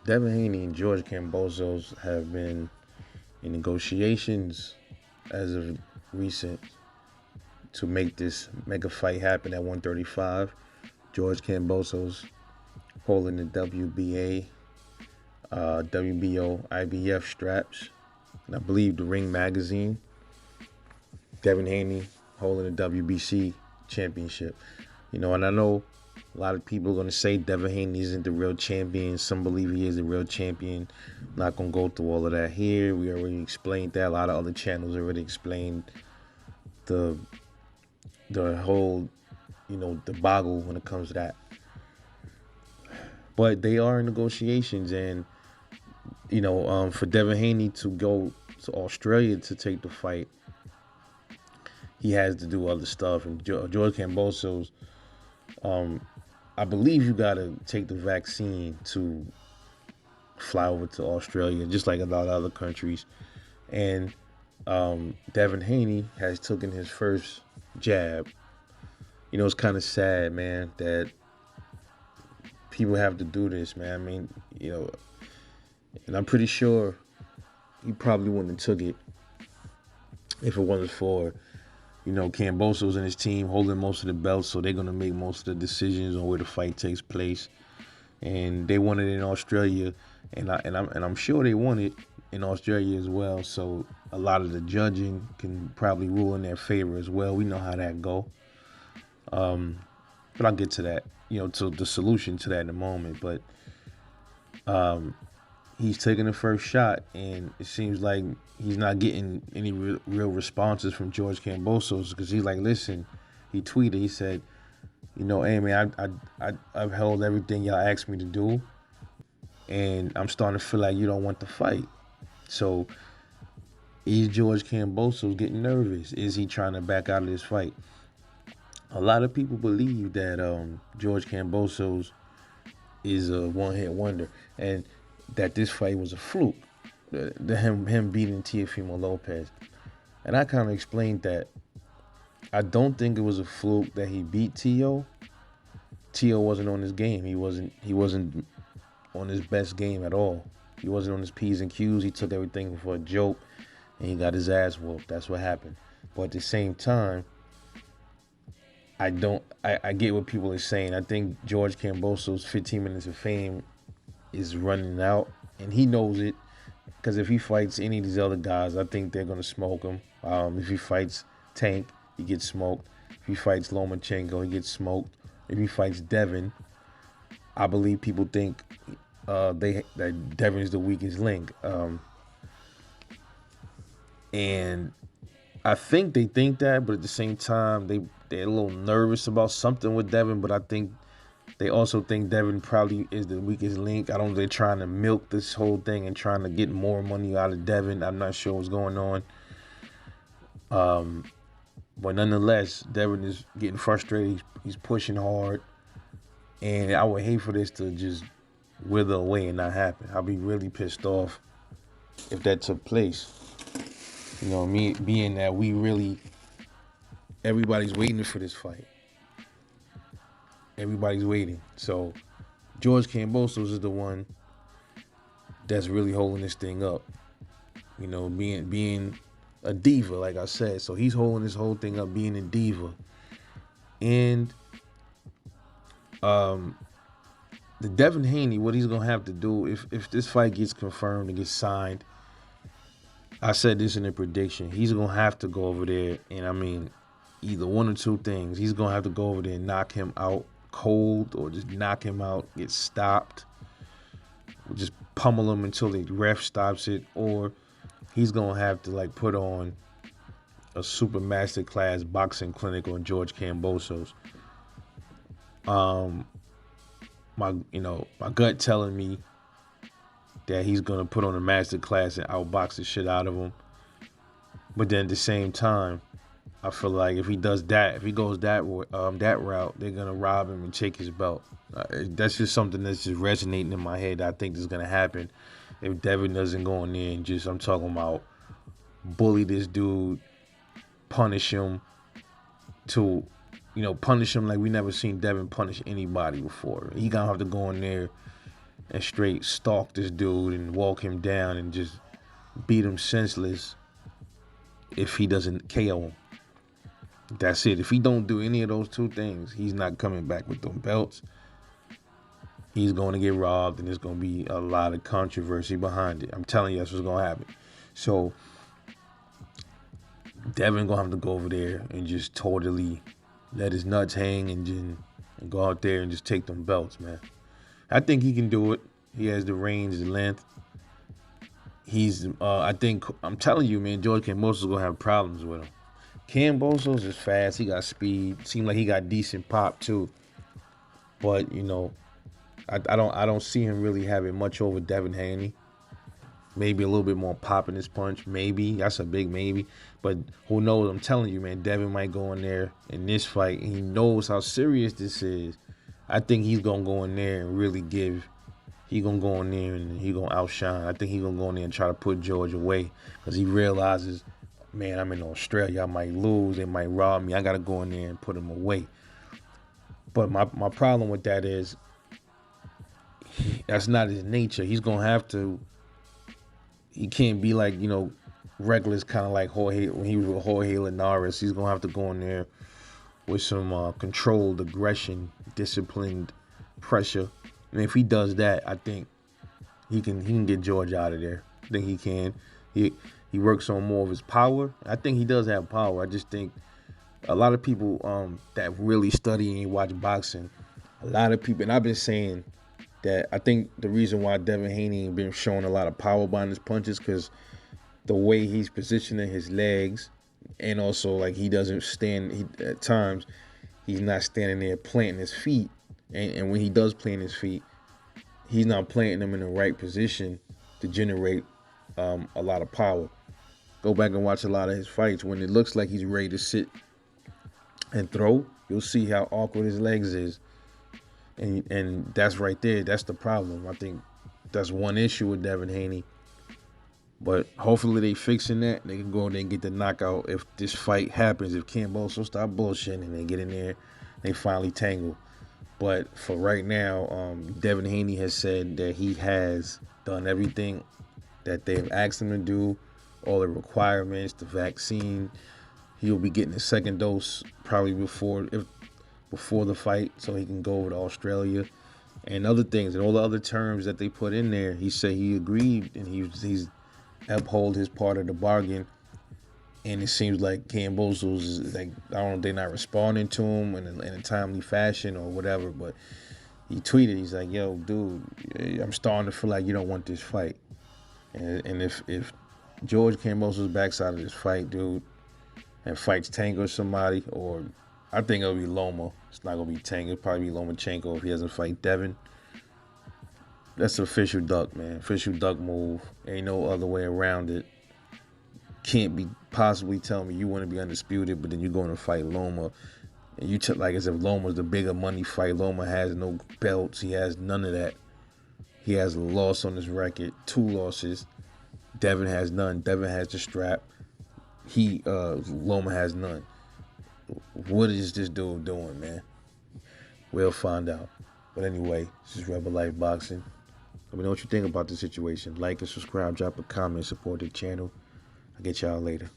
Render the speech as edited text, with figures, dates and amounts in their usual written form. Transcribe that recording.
Devin Haney and George Kambosos have been in negotiations as of recent to make this mega fight happen at 135. George Kambosos holding the WBA, WBO, IBF straps, and I believe the Ring magazine. Devin Haney holding the WBC championship. And I know a lot of people are going to say Devin Haney isn't the real champion. Some believe he is the real champion. I'm not going to go through all of that here. We already explained that. A lot of other channels already explained the whole, debacle when it comes to that. But they are in negotiations, and for Devin Haney to go to Australia to take the fight, he has to do other stuff. And George Kambosos, I believe you got to take the vaccine to fly over to Australia, just like a lot of other countries. And Devin Haney has taken his first jab. It's kind of sad, man, that people have to do this, man. I mean, and I'm pretty sure he probably wouldn't have took it if it wasn't for, Kambosos and his team holding most of the belts, so they're going to make most of the decisions on where the fight takes place. And they won it in Australia, and I'm sure they won it in Australia as well. So a lot of the judging can probably rule in their favor as well. We know how that go. But I'll get to that, to the solution to that in a moment. But he's taking the first shot, and it seems like he's not getting any real responses from George Kambosos, because he's like, listen, he tweeted, he said, hey man, I've held everything y'all asked me to do, and I'm starting to feel like you don't want the fight. So is George Kambosos getting nervous? Is he trying to back out of this fight? A lot of people believe that George Kambosos is a one-hit wonder, and that this fight was a fluke. Him beating Teofimo Lopez. And I kind of explained that I don't think it was a fluke that he beat Teo. Teo wasn't on his game. He wasn't on his best game at all. He wasn't on his P's and Q's. He took everything for a joke, and he got his ass whooped. That's what happened. But at the same time, I get what people are saying. I think George Kambosos' 15 minutes of fame is running out, and he knows it, because if he fights any of these other guys, I think they're going to smoke him. If he fights Tank, he gets smoked. If he fights Lomachenko, he gets smoked. If he fights Devin, I believe people think that Devin is the weakest link. And I think they think that, but at the same time, they're a little nervous about something with Devin, but I think they also think Devin probably is the weakest link. I don't know if they're trying to milk this whole thing and trying to get more money out of Devin. I'm not sure what's going on. But nonetheless, Devin is getting frustrated. He's pushing hard. And I would hate for this to just wither away and not happen. I'll be really pissed off if that took place. Me being that everybody's waiting for this fight. Everybody's waiting. So George Kambosos is the one that's really holding this thing up. Being a diva, like I said. So he's holding this whole thing up, being a diva. And the Devin Haney, what he's gonna have to do if this fight gets confirmed and gets signed, I said this in a prediction, he's gonna have to go over there, and I mean either one or two things. He's gonna have to go over there and knock him out cold, or just knock him out, get stopped, or just pummel him until the ref stops it, or he's gonna have to put on a super master class boxing clinic on George Kambosos. My gut telling me that he's gonna put on a master class and outbox the shit out of him. But then at the same time, I feel like if he does that, if he goes that route, they're gonna rob him and take his belt. That's just something that's just resonating in my head. I think is gonna happen if Devin doesn't go in there and just, I'm talking about, bully this dude, punish him punish him like we never seen Devin punish anybody before. He gonna have to go in there and straight stalk this dude and walk him down and just beat him senseless if he doesn't KO him. That's it. If he don't do any of those two things, he's not coming back with them belts. He's going to get robbed, and there's going to be a lot of controversy behind it. I'm telling you, that's what's going to happen. So Devin going to have to go over there and just totally let his nuts hang and go out there and just take them belts, man. I think he can do it. He has the range, the length. I'm telling you, man, George Kambosos is going to have problems with him. Kambosos is fast. He got speed. Seemed like he got decent pop, too. But, I don't see him really having much over Devin Haney. Maybe a little bit more pop in his punch. Maybe. That's a big maybe. But who knows? I'm telling you, man, Devin might go in there in this fight. And he knows how serious this is. I think he's going to go in there and really he's going to go in there and he's going to outshine. I think he's going to go in there and try to put George away. Because he realizes, man, I'm in Australia. I might lose. They might rob me. I got to go in there and put him away. But my problem with that is that's not his nature. He's going to have to. He can't be like, reckless, kind of like Jorge when he was with Jorge Linares. He's going to have to go in there with some controlled aggression, disciplined pressure. And if he does that, I think he can get George out of there. I think he can. He works on more of his power. I think he does have power. I just think a lot of people that really study and watch boxing, a lot of people, and I've been saying that I think the reason why Devin Haney ain't been showing a lot of power behind his punches because the way he's positioning his legs, and also like he doesn't stand. At times, he's not standing there planting his feet, and when he does plant his feet, he's not planting them in the right position to generate a lot of power. Go back and watch a lot of his fights. When it looks like he's ready to sit and throw, you'll see how awkward his legs is. And that's right there. That's the problem. I think that's one issue with Devin Haney. But hopefully they fixing that. They can go in there and get the knockout if this fight happens. If Kambosos stop bullshitting and they get in there, they finally tangle. But for right now, Devin Haney has said that he has done everything that they've asked him to do, all the requirements, the vaccine. He'll be getting his second dose probably before the fight so he can go over to Australia and other things and all the other terms that they put in there. He said he agreed and he's uphold his part of the bargain. And it seems like Kambosos is like, I don't know if they're not responding to him in a timely fashion or whatever, but he tweeted, he's like, yo, dude, I'm starting to feel like you don't want this fight. And if George Kambosos backs out of this fight, dude, and fights Tango or somebody, or I think it'll be Loma. It's not going to be Tango. It'll probably be Lomachenko if he doesn't fight Devin. That's an official duck, man. Official duck move. Ain't no other way around it. Can't be possibly telling me you want to be undisputed, but then you're going to fight Loma. And you like as if Loma's the bigger money fight. Loma has no belts. He has none of that. He has a loss on his record. 2 losses. Devin has none. Devin has the strap. Loma has none. What is this dude doing, man? We'll find out. But anyway, this is Rebel Life Boxing. Let me know what you think about the situation. Like and subscribe, drop a comment, support the channel. I'll get y'all later.